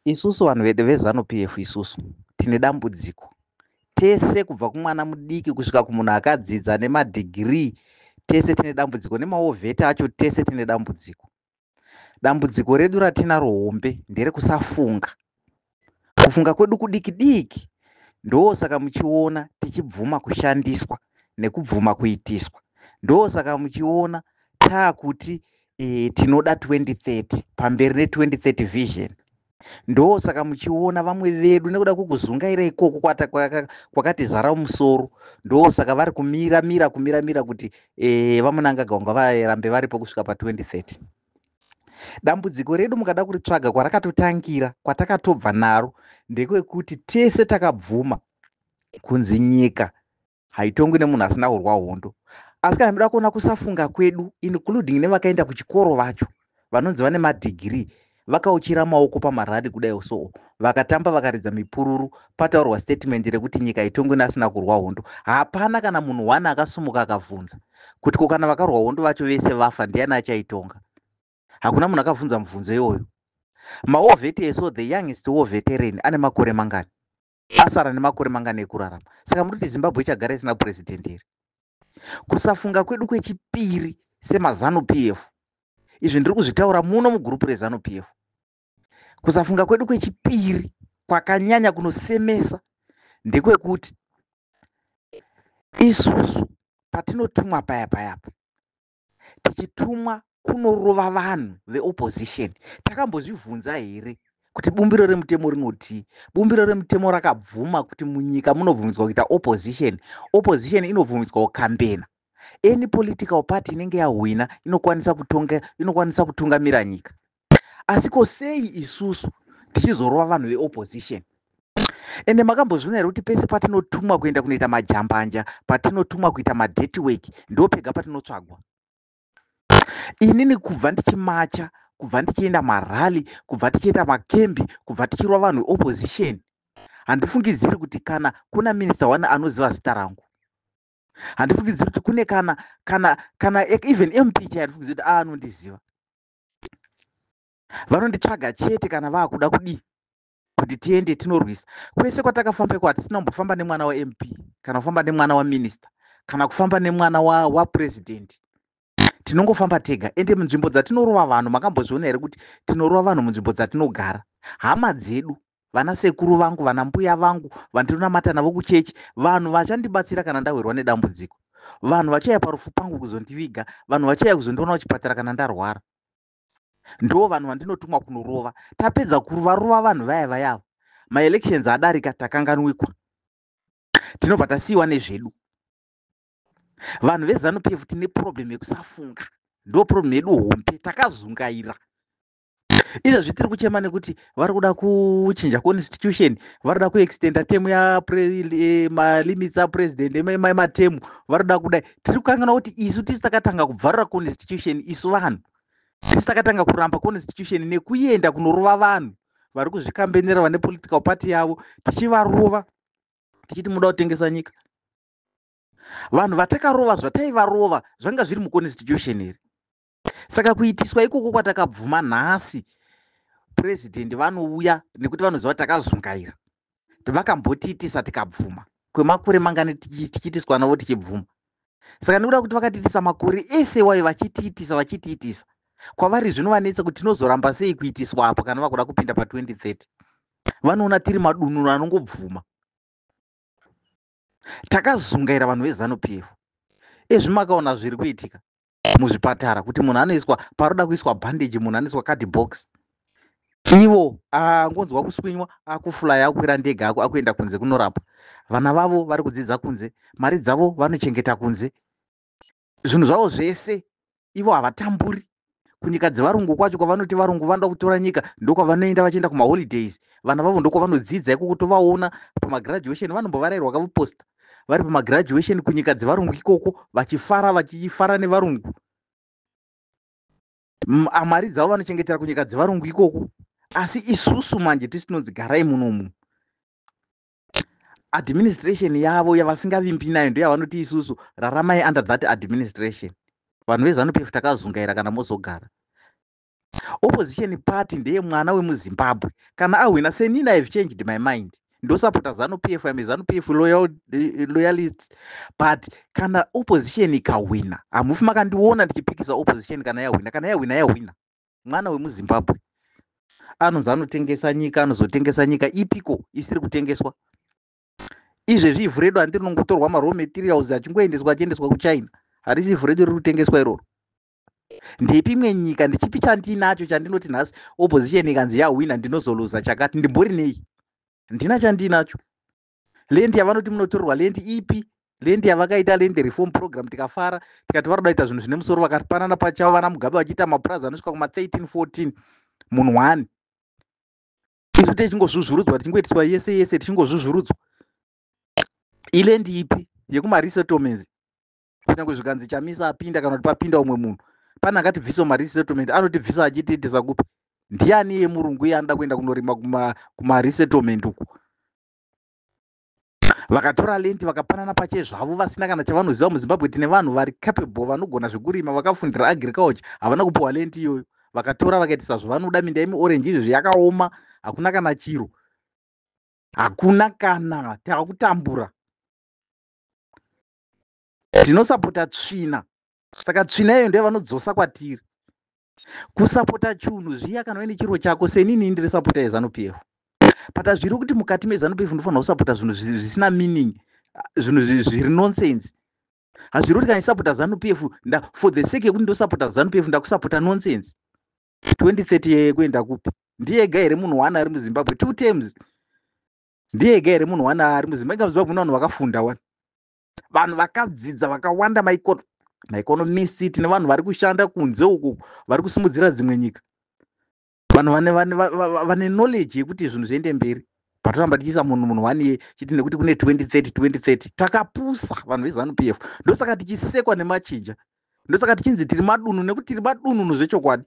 Isusu vanhu vedu veZANU-PF isusu tine dambudziko tese, kubva kumwana mudiki kusvika kumunhu akadzidza nemadhigirii, tese tine dambudziko, nemaovheti acho tese tine dambudziko. Dambudziko redu ratinaro hombe nderekusafunga. Kufunga kwedu kudiki diki, ndosaka muchiona tichibvuma kushandiswa nekubvuma kuitiswa. Ndosaka muchiona taakuti tinoda 2030 pamberi ne2030 vision. Ndosaka muchiona vamwe vedu nekuda kwekuzungaira ikoko kwakati zara musoro, ndosaka vari kumira kuti vamunanga gangwa varambe varipo kusvika pa2030. Dambudziko redu mukada kuritsvaga kwarakatotangira, kwatakatobva naro, ndekwekuti tese takabvuma kunzi nyika haitongwi nemunhu asina kurwa hondo. Asi kana muda kuona kusafunga kwedu, including nevakaenda kuchikoro vacho vanonzi vane madhigirii, vakauchira maoko pamarari kudai so, vakatamba vakaridza mipururu, pataurwa statement rekuti nyika haitongwi neasina kurwa hondo. Hapana kana munhu wani akasumuka akabvunza kuti kana vakarwa hondo vacho vese vafa, ndiani achaitonga? Hakuna munhu akabvunza mubvunzo iyoyo. Maovheti eso, the youngest war veteran ane makore mangani? Asara nemakore mangani ekurarama? Saka muri kuti Zimbabwe ichagara isina president here? Kusafunga kwedu kwechipiri semaZANU-PF, izvi ndiri kuzvitaura muno mugurupu reZANU-PF. Kusafunga kwedu kwechipiri kwakanyanya kunosemesa ndekwekuti isusu patinotumwa payapa tichitumwa kunorova vanhu veopposition, takambozvibvunza here kuti bumbiro remutemo rinoti? Bumbiro remutemo rakabvuma kuti munyika munobvumidzwa kuita opposition. Opposition inobvumidzwa kukambena. Any political party inenge yahwina inokwanisa kutungamira nyika. Asi ko sei isusu tichizorova vanhu veopposition? Ende makambozviona here kuti pese patinotumwa kuenda kunoita majambanja, patinotumwa kuita madirty work, ndo pega patinotsvagwa. Inini kubva ndichimacha, kubva ndichienda marali, kubva tichienda makembi, kubva tichirova vanhu veopposition, handifungidziri kuti kana kuna minista wani anoziva zita rangu. Handifungidziri kuti kune kana even MP chai handifungidziri kuti anondiziva. Vanonditsvaga chete kana vakuda kudii, kuti tiende tinorwisa. Kwese kwatakafamba kwati tinombofamba nemwana waMP, kana kufamba nemwana waminista, kana kufamba nemwana wapresident. Tinongofamba tega. Ende munzvimbo dzatinorova vanhu, makambozviona here kuti tinorova vanhu munzvimbo dzatinogara? Hama dzedu, vana sekuru vangu, vana mbuya vangu, vandinonamata navo kuchechi, vanhu vachandibatsira kana ndawirwa nedambudziko, vanhu vachauya parufu pangu kuzondiviga, vanhu vachauya kuzondiona kuchipatara kana ndarwara, ndo vanhu vandinotumwa kunorova. Tapedza kuvarova vanhu vayava, maelections adarika, takanganwikwa, tinobva tasiyiwa nezvedu. Vanhu veZANU-PF tine problem yekusafunga, ndo problem yedu hombe, takazungaira. Izvozvi tiri kuchema nekuti vari kuda kuchinja constitution, vari kuda kuextenda temu malimits apresident ematemu, vari kuda kudai. Tiri kukangana kuti isu tisi takatanga kubvarira constitution, isu vanhu tisi takatanga kuramba constitution nekuenda kunorova vanhu vari kuzvikambenera vane political party yavo, tichivarova tichiti muda kutengesa nyika. Vanhu vatakarova zvataivarova zvanga zviri muconstitution here. Saka kuitiswa ikoko kwatakabvuma nhasi, president vanouya nekuti vanoziva takazungaira, vakambotiitisa tikabvuma. Kwemakore mangani tichiitiswa navo tichibvuma? Saka nekuda kuti vakatiitisa makore ese wai vachitiitisa, kwavari zvinovanetsa kuti tinozoramba sei kuitiswa apo kana vakuda kupinda pa2030. Vanoona tiri madununu anongobvuma. Takazungaira vanhu veZANU-PF. Ezvimakaona zviri kuitika muzvipatara, kuti munhu anoiswa paroda kuiswa bandage, munhu anoiswa cardbox, ivo angonzwa kuswinywa, akufulaya, akukwira ndege akuenda kunze kunorapa. Vana vavo vari kudzidza kunze, mari dzavo vanochengeta kunze, zvinhu zvavo zvese ivo havatamburi. Kunyika dzevarungu kwacho, kwavanoti varungu vanoda kutora nyika, ndokwavanoenda vachienda kumaholidays. Vana vavo ndokwavanodzidza ikoko, tovaona pamagraduation vanombovarairwa kavuposta vari pamagraduation kunyika dzevarungu ikoko, vachifara nevarungu. Mari dzavo vanochengetera kunyika dzevarungu ikoko. Asi isusu manje tisinonzi garai munomu, administration yavo yavasingavimbi nayo ndo yavanoti isusu raramai under that administration. Vanhu veZANU-PF takazungaira kana mozogara. Opposition party ndeye mwana wemuZimbabwe. Kana awina senini I've changed my mind. Ndosapota ZANU-PF, I'm a ZANU-PF loyalists. But kana opposition ikawina, hamufi makandiona ndichipikisa opposition kana yawina. Kana yawina. Mwana wemuZimbabwe. Anonzi anotengesa nyika, anozotengesa nyika ipiko isiri kutengeswa. Izvezvi ivhu redu handiri rinongotorwa maraw materials achingoendeswa kuChina. Harisi ivhu redu riri kutengeswa iroro. Ndepi imwe nyika, ndichipi chandinacho chandinoti nhasi opposition ikanzi yawina ndinozoluza chakati, ndimbori nei? Ndina chandinacho. Lendi yavanoti munotorwa lendi ipi? Lendi yavakaita lendi reform program tikafara, tikati varoda kuita zvinhu zvine musoro vakapanana pachavo vana Mugabe vachiita mapurazi anosvika kuma 13-14 munhu 1. Isu tichingozvuzvurudzwa tichingoitiswa yese tichingozvuzvurudzwa. Ilendi ipi yekumaresettlements? Kunyange zvikanzi Chamisa apinda kana kuti papinda umwe munhu, pana akatibvisa maresettlement, anotibvisa achitiitisa kupi? Ndiani yemurungu yanda kuenda kunorima kumaresettlement uku? Vakatora lendi vakapanana pache zvavo vasina kana chavanoziva. MuZimbabwe tine vanhu vari capable vanogona zvekurima vakafundira agriculture, havana kupiwa lendi iyoyo. Vakatora vakaitisa zvavanoda. Minda yemiorange izvezvi yakaoma, hakuna kana chiro, hakuna kana, takutambura. Tinosapota tsvina, saka tsvina iyoyo ndiyo vanodzosa kwatiri. Kusapota chunhu zviya kana uine chiro chako, senini ndiri sapota yeZANU-PF. Pata zviri kuti mukati meZANU-PF ndofanira kusapota zvinhu zvisina meaning, zvinhu zviri nonsense. Hazviri kuti kana isapota ZANU-PF for the sake yekuti ndosapota ZANU-PF ndakusapota nonsense. 2030 kuenda kupi? Ndiye ega here munhu 1 ari muZimbabwe 2 terms? Ndiye ega here munhu 1 ari muZimbabwe? MuZimbabwe muna vanhu vakafunda wani, vanhu vakadzidza vakawanda, maeconomists, tine vanhu vari kushanda kunze uku vari kusimudzira dzimwe nyika, vanhu vane knowledge yekuti zvinhu zviende mberi. Patoramba tichiisa munhu 1 chiti nekuti kune 2030 takapusa vanhu veZANU-PF. Ndosaka tichisekwa nemachinja, ndosaka tichinzi tiri madunhu, nekuti tiri madunhu zvechokwadi.